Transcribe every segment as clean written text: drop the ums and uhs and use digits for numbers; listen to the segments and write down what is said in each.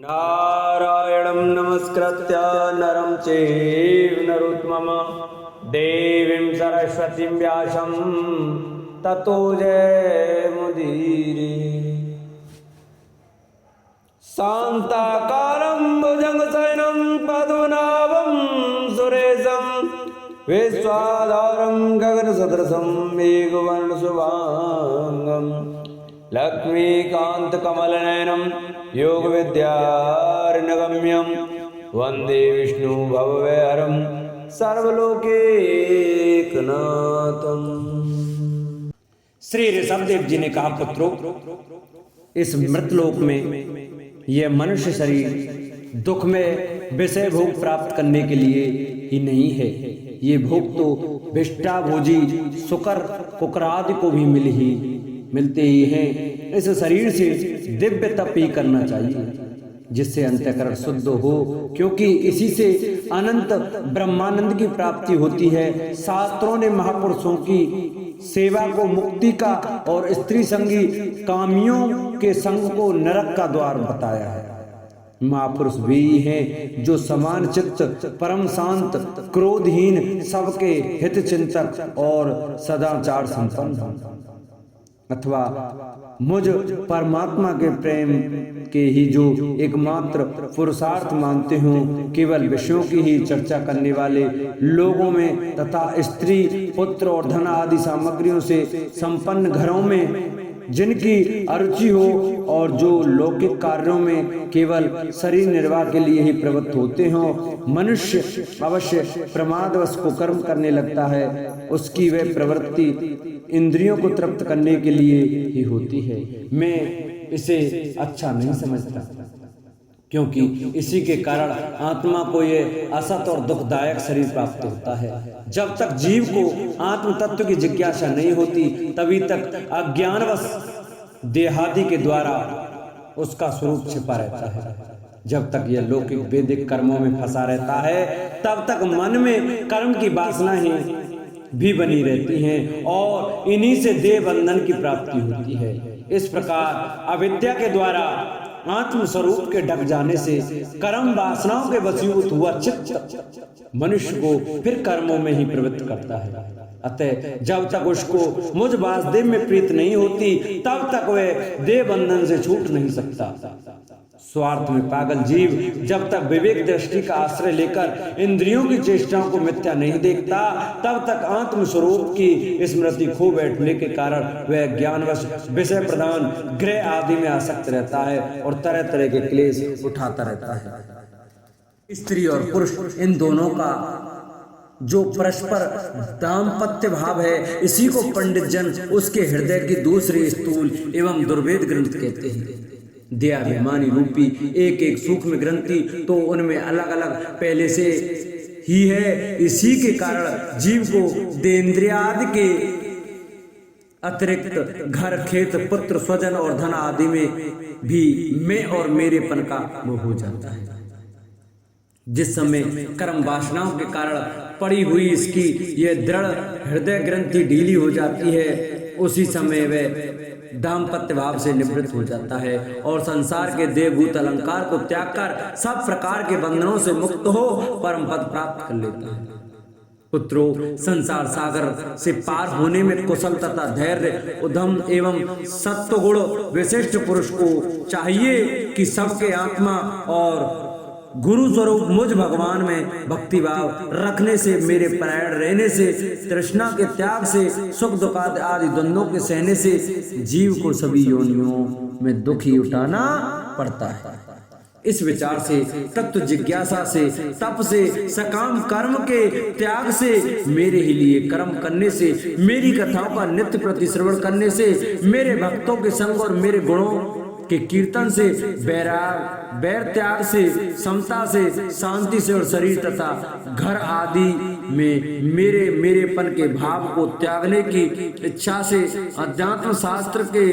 नारायणं नमस्कृत्य नरं चैव नरोत्तमं देवीं सरस्वतीं व्यासं ततो जयमुदीरये। शान्ताकारं भुजगशयनं पद्मनाभं सुरेशं विश्वाधारं गगनसदृशं मेघवर्णशुभाङ्गं लक्ष्मीकान्तकमलनयनं योगविद्यार्णगम्यं वन्दे विष्णु भवभयहरं सर्वलोकैकनाथं। श्री ऋषभदेव जी ने कहा, पुत्रों, इस मृतलोक में यह मनुष्य शरीर दुख में विषय भोग प्राप्त करने के लिए ही नहीं है। ये भोग तो भिष्टाभोजी शुकर कुकरादि को भी मिलते ही हैं। इस शरीर से दिव्य तप ही करना चाहिए जिससे अंतःकरण शुद्ध हो, क्योंकि इसी से अनंत ब्रह्मानंद की प्राप्ति होती है। शास्त्रों ने महापुरुषों की सेवा को मुक्ति का और स्त्री संगी कामियों के संग को नरक का द्वार बताया है। महापुरुष वे ही हैं जो समान चित्त, परम शांत, क्रोधहीन, सबके हित चिंतक और सदाचार संपन्न अथवा मुझ परमात्मा के प्रेम के ही जो एकमात्र पुरुषार्थ मानते हो। केवल विषयों की ही चर्चा करने वाले लोगों में तथा स्त्री, पुत्र और धन आदि सामग्रियों से संपन्न घरों में जिनकी अरुचि हो और जो लौकिक कार्यों में केवल शरीर निर्वाह के लिए ही प्रवृत्त होते हो, मनुष्य अवश्य प्रमादवश को कर्म करने लगता है। उसकी वह प्रवृत्ति इंद्रियों को तृप्त करने के लिए ही होती है। मैं इसे अच्छा नहीं समझता, क्योंकि इसी के कारण आत्मा को ये असत और दुखदायक शरीर प्राप्त होता है। जब तक जीव को आत्म तत्व की जिज्ञासा नहीं होती, तभी तक अज्ञानवश देहादि के द्वारा उसका स्वरूप छिपा रहता है। जब तक यह लौकिक वैदिक कर्मों में फंसा रहता है, तब तक मन में कर्म की वासना ही भी बनी रहती हैं और इन्हीं से देह बंधन की प्राप्ति होती है। इस प्रकार अविद्या के द्वारा आत्म स्वरूप के ढक जाने से कर्म वासनाओं के वशीभूत हुआ चित्त मनुष्य को फिर कर्मों में ही प्रवृत्त करता है। अतः जब तक उसको मुझ वासुदेव में प्रीत नहीं होती, तब तक वह देह बंधन से छूट नहीं सकता। स्वार्थ में पागल जीव जब तक विवेक दृष्टि का आश्रय लेकर इंद्रियों की चेष्टाओं को मिथ्या नहीं देखता, तब तक आत्म स्वरूप की स्मृति खो बैठने के कारण वह ज्ञानवश विषय प्रदान गृह आदि में आसक्त रहता है और तरह तरह के क्लेश उठाता रहता है। स्त्री और पुरुष इन दोनों का जो परस्पर दाम्पत्य भाव है, इसी को पंडित जन उसके हृदय की दूसरी स्थूल एवं दुर्वेद ग्रंथ कहते हैं। देहाभिमानी रूपी एक एक सूक्ष्म ग्रंथि तो उनमें अलग अलग पहले से ही है। इसी के कारण जीव को देन्द्रियादि के अतिरिक्त घर, खेत, पुत्र, स्वजन और धन आदि में भी मैं और मेरेपन का मोह हो जाता है। जिस समय कर्म वासनाओं के कारण पड़ी हुई इसकी यह दृढ़ हृदय ग्रंथि ढीली हो जाती है, उसी समय वह दाम्पत्य भाव से निवृत्त हो जाता है और संसार के देहभूत अलंकार को त्याग कर सब प्रकार के बंधनों से मुक्त हो परम पद प्राप्त कर लेता है। पुत्रों, संसार सागर से पार होने में कुशल तथा धैर्य, उद्यम एवं सत्व गुण विशिष्ट पुरुष को चाहिए कि सबके आत्मा और गुरु स्वरूप मुझ भगवान में भक्ति भाव रखने से, मेरे परायण रहने से, तृष्णा के त्याग से, सुख दुख आदि द्वंद्वों के सहने से जीव को सभी योनियों में दुख ही उठाना पड़ता है। इस विचार से, तत्व जिज्ञासा से, तप से, सकाम कर्म के त्याग से, मेरे ही लिए कर्म करने से, मेरी कथाओं का नित्य प्रति श्रवण करने से, मेरे भक्तों के संग और मेरे गुणों के कीर्तन से, बैर त्याग से, समता से, शांति से और शरीर तथा घर आदि में मेरेपन के भाव को त्यागने की इच्छा से, अध्यात्म शास्त्र के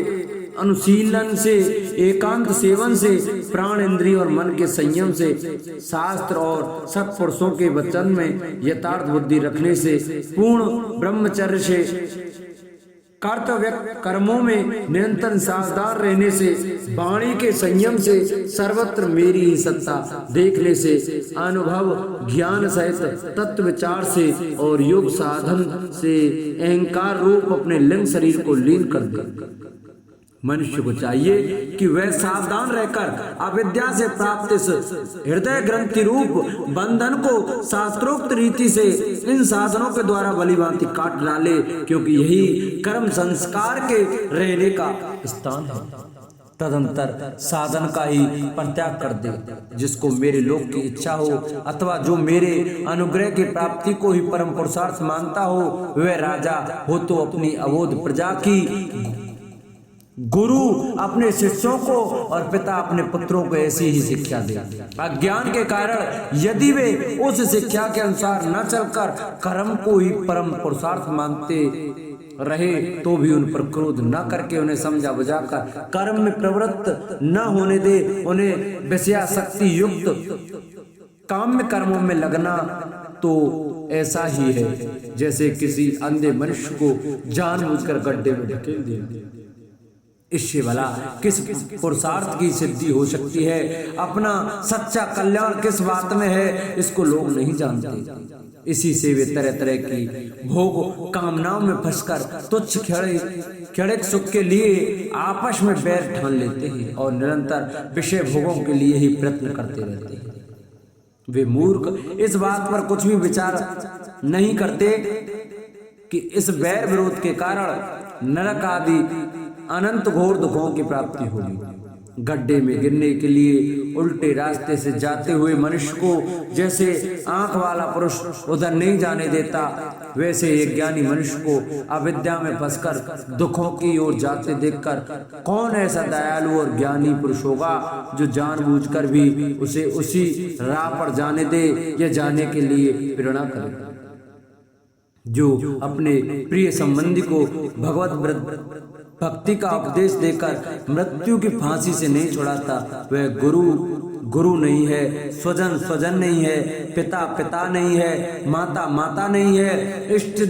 अनुशीलन से, एकांत सेवन से, प्राण, इंद्रिय और मन के संयम से, शास्त्र और सत्पुरुषों के वचन में यथार्थ बुद्धि रखने से, पूर्ण ब्रह्मचर्य से कर्तव्य कर्मों में निरंतर सावधान रहने से, वाणी के संयम से, सर्वत्र मेरी ही सत्ता देखने से, अनुभव ज्ञान सहित तत्व विचार से और योग साधन से अहंकार रूप अपने लिंग शरीर को लीन कर दे। मनुष्य को चाहिए कि वह सावधान रहकर अविद्या से प्राप्त इस हृदय ग्रंथि रूप बंधन को शास्त्रोक्त रीति से इन साधनों के द्वारा भलीभांति काट डाले, क्योंकि यही कर्म संस्कार के रहने का स्थान है। तदंतर साधन का ही परित्याग कर दे। जिसको मेरे लोक की इच्छा हो अथवा जो मेरे अनुग्रह की प्राप्ति को ही परम पुरुषार्थ मानता हो, वह राजा हो तो अपनी अवोध प्रजा की, गुरु अपने शिष्यों को और पिता अपने पुत्रों को ऐसी ही शिक्षा दे। अज्ञान के कारण यदि वे उस शिक्षा के अनुसार न चलकर कर्म को ही परम पुरुषार्थ मानते रहे तो भी उन पर क्रोध न करके उन्हें समझा बुझाकर कर्म में प्रवृत्त न होने दे। उन्हें विषयासक्ति युक्त काम्य कर्मों में लगना तो ऐसा ही है जैसे किसी अंधे मनुष्य को जानबूझकर गड्ढे में ढकेल दिया। इससे भला किस पुरुषार्थ की सिद्धि हो सकती है? अपना सच्चा कल्याण किस बात में है, इसको लोग नहीं जानते। इसी से वे तरह तरह की भोग कामनाओं में फंसकर तुच्छ क्षणिक सुख के लिए आपस में बैर ठान लेते हैं और निरंतर विषय भोगों के लिए ही प्रयत्न करते रहते हैं। वे मूर्ख इस बात पर कुछ भी विचार नहीं करते कि इस बैर विरोध के कारण नरक आदि अनंत घोर दुखों की प्राप्ति होगी। गड्ढे में गिरने के लिए उल्टे रास्ते से जाते हुए मनुष्य को जैसे आंख वाला पुरुष उधर नहीं जाने देता, वैसे एक ज्ञानी मनुष्य को अविद्या में फंसकर दुखों की ओर जाते देखकर कौन ऐसा दयालु और ज्ञानी पुरुष होगा जो जानबूझकर भी उसे उसी राह पर जाने दे या जाने के लिए प्रेरणा करे। जो अपने प्रिय संबंधी को भगवत भक्ति का उपदेश देकर मृत्यु की फांसी से नहीं छुड़ाता, वह गुरु नहीं है, स्वजन नहीं है, पिता नहीं है, माता नहीं है, इष्ट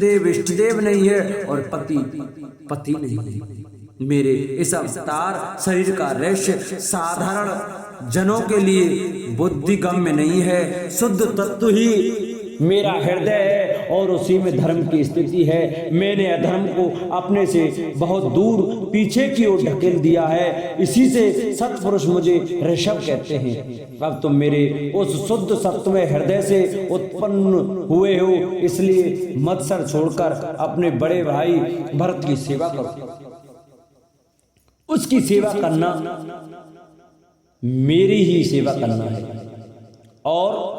देव नहीं है और पति नहीं है। मेरे इस अवतार शरीर का रहस्य साधारण जनों के लिए बुद्धिगम्य नहीं है। शुद्ध तत्व ही मेरा हृदय है और उसी में धर्म की स्थिति है। मैंने अधर्म को अपने से बहुत दूर पीछे की ओर ढकेल दिया है। इसी से सत्पुरुष मुझे ऋषभ कहते हैं। अब तुम मेरे उस शुद्ध सत्व में हृदय से उत्पन्न हुए हो, इसलिए मत्सर छोड़कर अपने बड़े भाई भरत की सेवा करो। उसकी सेवा करना मेरी ही सेवा करना है और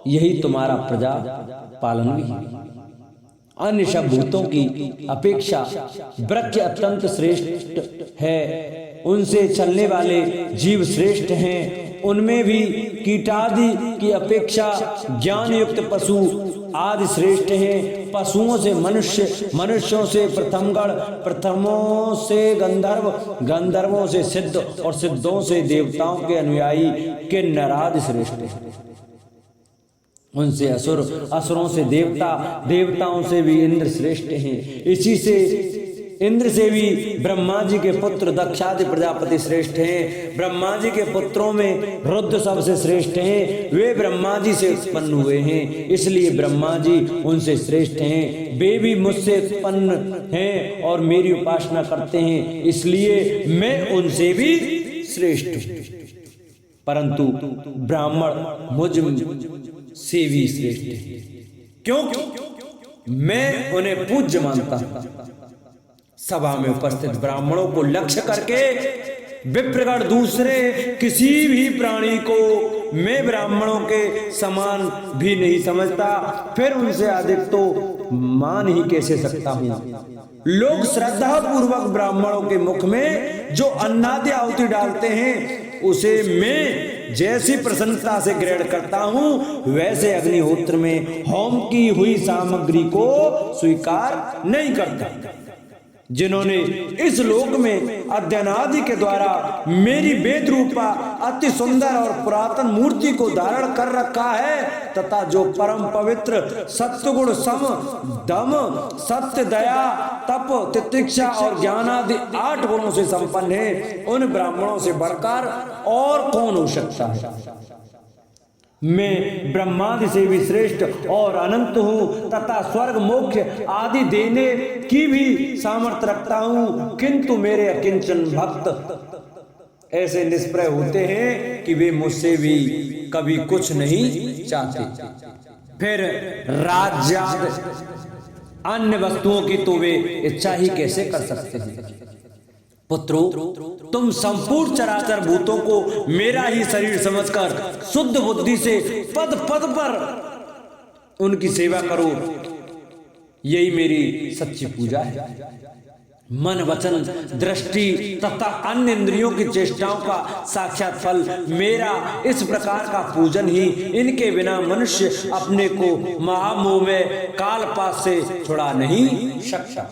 यही तुम्हारा प्रजा पालन भी है। अन्य सब भूतों की अपेक्षा वृक्ष अत्यंत श्रेष्ठ है। उनसे चलने वाले जीव श्रेष्ठ हैं। उनमें भी कीटादि की अपेक्षा ज्ञान युक्त पशु आदि श्रेष्ठ हैं। पशुओं से मनुष्य, मनुष्यों से प्रथमगण, प्रथमों से गंधर्व, गंधर्वों से सिद्ध और सिद्धों से देवताओं के अनुयायी किन्नर आदि श्रेष्ठ हैं। उनसे असुर, असुरों से देवता, देवताओं से भी इंद्र श्रेष्ठ हैं। इसी से इंद्र से भी ब्रह्मा जी के पुत्र दक्षादि प्रजापति श्रेष्ठ हैं। ब्रह्मा जी के पुत्रों में रुद्र सबसे श्रेष्ठ हैं। वे ब्रह्मा जी से उत्पन्न हुए हैं, इसलिए ब्रह्मा जी उनसे श्रेष्ठ हैं। वे भी मुझसे उत्पन्न हैं और मेरी उपासना करते हैं, इसलिए मैं उनसे भी श्रेष्ठ हूं। परंतु ब्राह्मण मुझ से भी श्रेष्ठ है, क्योंकि मैं उन्हें पूज्य मानता हूं। सभा में उपस्थित ब्राह्मणों को लक्ष्य करके विप्रगण दूसरे किसी भी प्राणी को मैं ब्राह्मणों के समान भी नहीं समझता, फिर उनसे अधिक तो मान ही कैसे सकता हूं। लोग श्रद्धा पूर्वक ब्राह्मणों के मुख में जो अन्नादि आहुति डालते हैं उसे मैं जैसी प्रसन्नता से ग्रहण करता हूं, वैसे अग्निहोत्र में होम की हुई सामग्री को स्वीकार नहीं करता। जिन्होंने इस लोक में अध्ययनादि के द्वारा मेरी वेद रूपा अति सुंदर और पुरातन मूर्ति को धारण कर रखा है, तथा जो परम पवित्र सत्वगुण सम दम सत्य दया तप तितिक्षा और ज्ञान आदि 8 गुणों से संपन्न है, उन ब्राह्मणों से बढ़कर और कौन हो सकता है। मैं ब्रह्मादि से भी श्रेष्ठ और अनंत हूँ तथा स्वर्ग मोक्ष आदि देने की भी सामर्थ्य रखता हूँ, किंतु मेरे अकिंचन भक्त ऐसे निष्प्रय होते हैं कि वे मुझसे भी कभी कुछ नहीं चाहते। फिर राज्य अन्य वस्तुओं की तो वे इच्छा ही कैसे कर सकते हैं। पुत्रो, तुम संपूर्ण चराचर भूतों को मेरा ही शरीर समझकर शुद्ध बुद्धि से पद पद पर उनकी सेवा करो, यही मेरी सच्ची पूजा है। मन वचन दृष्टि तथा अन्य इंद्रियों की चेष्टाओं का साक्षात फल मेरा इस प्रकार का पूजन ही, इनके बिना मनुष्य अपने को महामोह में कालपास से छुड़ा नहीं सकता।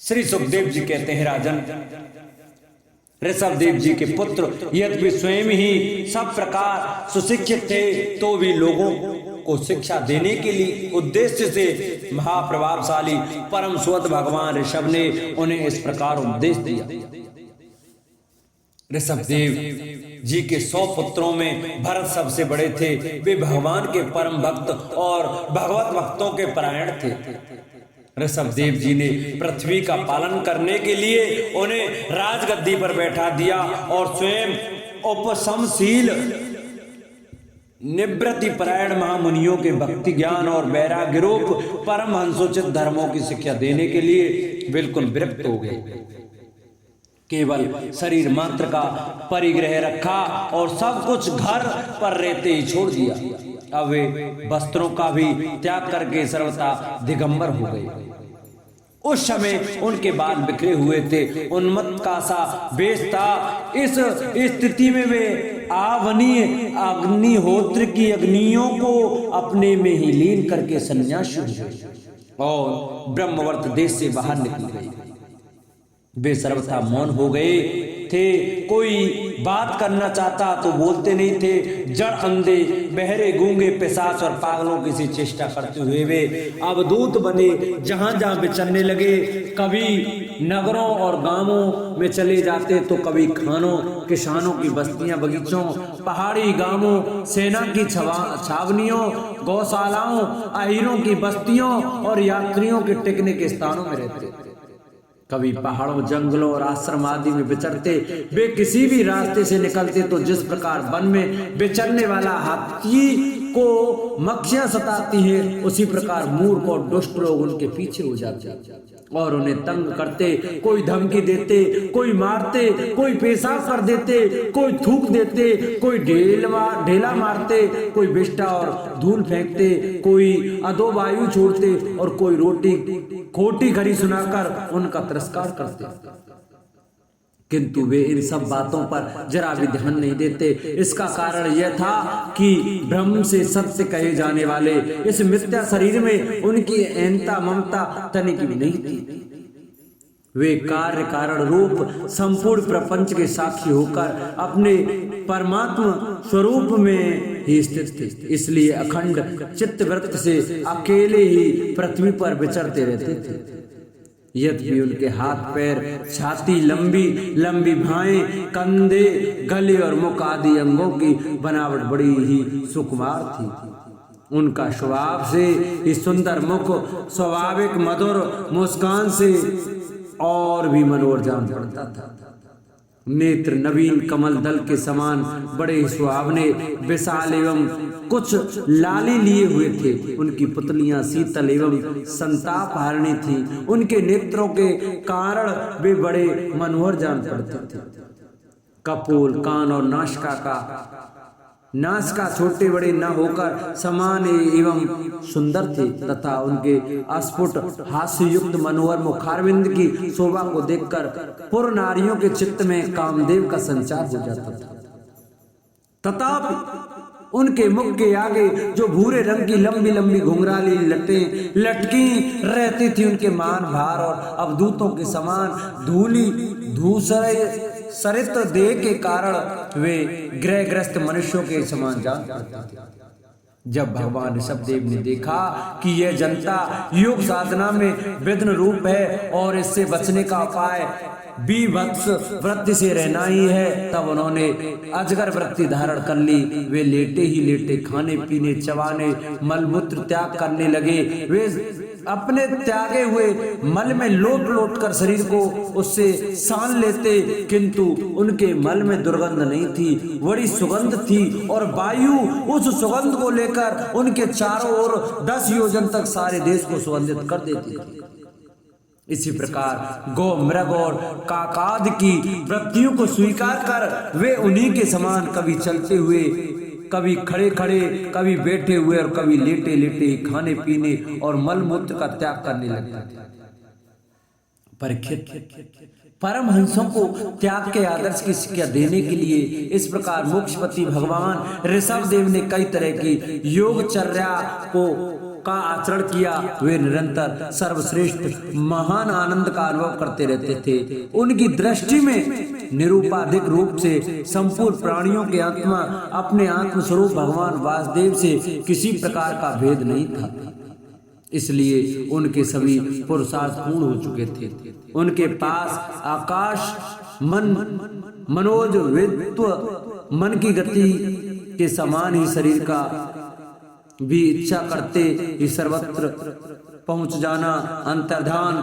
श्री सुखदेव जी कहते हैं, राजन, ऋषभदेव जी के पुत्र यद्यपि स्वयं ही सब प्रकार सुशिक्षित थे, तो भी लोगों को शिक्षा देने के लिए उद्देश्य से महाप्रभावशाली परम सुवत भगवान ऋषभ ने उन्हें इस प्रकार उपदेश दिया। ऋषभदेव जी के 100 पुत्रों में भरत सबसे बड़े थे। वे भगवान के परम भक्त और भगवत भक्तों के परायण थे। ऋषभदेव जी ने पृथ्वी का पालन करने के लिए उन्हें राजगद्दी पर बैठा दिया और स्वयं उपशमशील निवृत्ति परायण महामुनियों के भक्ति ज्ञान और वैराग्य रूप परम हंसोचित धर्मों की शिक्षा देने के लिए बिल्कुल विरक्त हो गए। केवल शरीर मात्र का परिग्रह रखा और सब कुछ घर पर रहते ही छोड़ दिया। अब वे वस्त्रों का भी त्याग करके सर्वथा दिगंबर हो गए। उस समय उनके बाल बिखरे हुए थे, उन्मत्त का सा वेश था। इस स्थिति में वे आवनीय अग्निहोत्र की अग्नियों को अपने में ही लीन करके सन्यासी हुए और ब्रह्मवर्त देश से बाहर निकल गए। वे सर्वथा मौन हो गए थे, कोई बात करना चाहता तो बोलते नहीं थे। जड़ अंधे बहरे गूंगे पिशाच और पागलों की सी चेष्टा करते हुए वे अवधूत बने जहां जहां विचरने लगे। कभी नगरों और गांवों में चले जाते तो कभी खानों किसानों की बस्तियां बगीचों पहाड़ी गांवों सेना की छावनियों गौशालाओं अहीरों की बस्तियों और यात्रियों के टिकने के स्थानों में रहते। कभी पहाड़ों जंगलों और आश्रम आदि में विचरते। वे किसी भी रास्ते से निकलते तो जिस प्रकार वन में विचरने वाला हाथी को मक्खियां सताती है, उसी प्रकार मूर्ख और दुष्ट लोग उनके पीछे हो जाते और उन्हें तंग करते। कोई धमकी देते, कोई मारते, कोई पेशाब कर देते, कोई थूक देते, कोई ढेला मारते, कोई विष्ठा और धूल फेंकते, कोई अधोवायु छोड़ते और कोई रोटी खोटी खरी सुनाकर उनका तिरस्कार करते। किंतु वे इन सब बातों पर जरा भी ध्यान नहीं देते। इसका कारण यह था कि ब्रह्म से सत्य कहे जाने वाले इस मिथ्या शरीर में उनकी अहंता ममता तनिक भी नहीं थी। वे कार्य कारण रूप संपूर्ण प्रपंच के साक्षी होकर अपने परमात्मा स्वरूप में ही स्थित थे। इसलिए अखंड चित्तवृत्त से अकेले ही पृथ्वी पर विचरते रहते थे। यद्यपि उनके हाथ पैर छाती लंबी लंबी भाएं कंधे गले और मुख आदि अंगों की बनावट बड़ी ही सुकुमार थी। उनका स्वभाव से ही सुंदर मुख स्वाभाविक मधुर मुस्कान से और भी मनोहर जान पड़ता था। नेत्र नवीन कमल दल के समान बड़े सुहावने विशाल एवं कुछ लाली लिए हुए थे। उनकी पुतलियां शीतल एवं संताप हारिणी थी। उनके नेत्रों के कारण वे बड़े मनोहर जान पड़ते थे। कपोल कान और नासिका छोटे बड़े न होकर समान एवं सुंदर थे तथा उनके अस्फुट हास्य युक्त मनोहर मुखारविंद की शोभा को देखकर पुर नारियों के चित्त में कामदेव का संचार हो जाता था। तथापि उनके मुख के आगे जो भूरे रंग की लंबी लंबी घुंघराली लटें लटकी रहती थी, उनके मान भार और अवधूतों के समान धूली धूसरे सरित देह के कारण वे ग्रहग्रस्त मनुष्यों के समान जान पड़ते थे। जब भगवान ऋषभदेव ने देखा कि यह जनता योग साधना में विघ्न रूप है और इससे बचने का उपाय बीभत्स वृत्ति से रहना ही है, तब उन्होंने अजगर वृत्ति धारण कर ली। वे लेटे ही लेटे खाने पीने चबाने मलमूत्र त्याग करने लगे। वे अपने त्यागे हुए मल में लोट लोट कर शरीर को उससे सान लेते, किंतु उनके मल में दुर्गंध नहीं थी, बड़ी सुगंध थी और वायु उस सुगंध को लेकर उनके चारों ओर 10 योजन तक सारे देश को सुगंधित कर देती थी। इसी प्रकार गौ मृग और काकाद की वृत्तियों को स्वीकार कर वे उन्हीं के समान कभी चलते हुए, कभी खड़े खड़े, कभी बैठे हुए और कभी लेटे लेटे खाने पीने और मल मूत्र का त्याग करने लगते थे। परीक्षित परमहंसों को त्याग के आदर्श की शिक्षा देने के लिए इस प्रकार मोक्षपति भगवान ऋषभदेव ने कई तरह की योगचर्या का आचरण किया। वे निरंतर सर्वश्रेष्ठ महान आनंद का अनुभव करते रहते थे। उनकी दृष्टि में निरूपाधिक रूप से संपूर्ण प्राणियों के आत्मा अपने आत्म स्वरूप भगवान वासुदेव से किसी प्रकार का भेद नहीं था, इसलिए उनके सभी पुरुषार्थ पूर्ण हो चुके थे। उनके पास आकाश मनोज वित्व मन की गति के समान ही शरीर का भी इच्छा करते ही सर्वत्र पहुंच जाना, अंतर्धान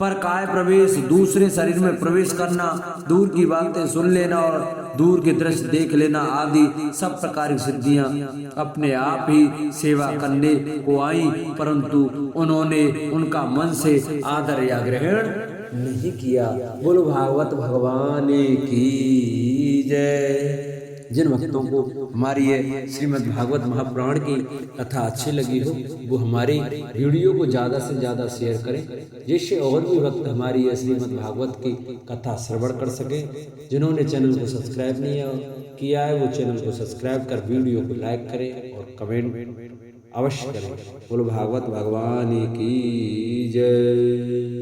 पर काय प्रवेश, दूसरे शरीर में प्रवेश करना, दूर की बातें सुन लेना और दूर के दृश्य देख लेना आदि सब प्रकार की सिद्धियां अपने आप ही सेवा करने को आई, परंतु उन्होंने उनका मन से आदर या ग्रहण नहीं किया। बोलो भागवत भगवान की जय। जिन भक्तों को हमारी ये श्रीमद् भागवत महापुराण की कथा अच्छी लगी हो वो हमारी वीडियो को ज़्यादा से ज़्यादा शेयर करें, जिससे और भी भक्त हमारी ये श्रीमद् भागवत की कथा श्रवण कर सके। जिन्होंने चैनल को सब्सक्राइब नहीं किया है वो चैनल को सब्सक्राइब कर वीडियो को लाइक करें और कमेंट अवश्य करें। बोलो भागवत भगवान की जय।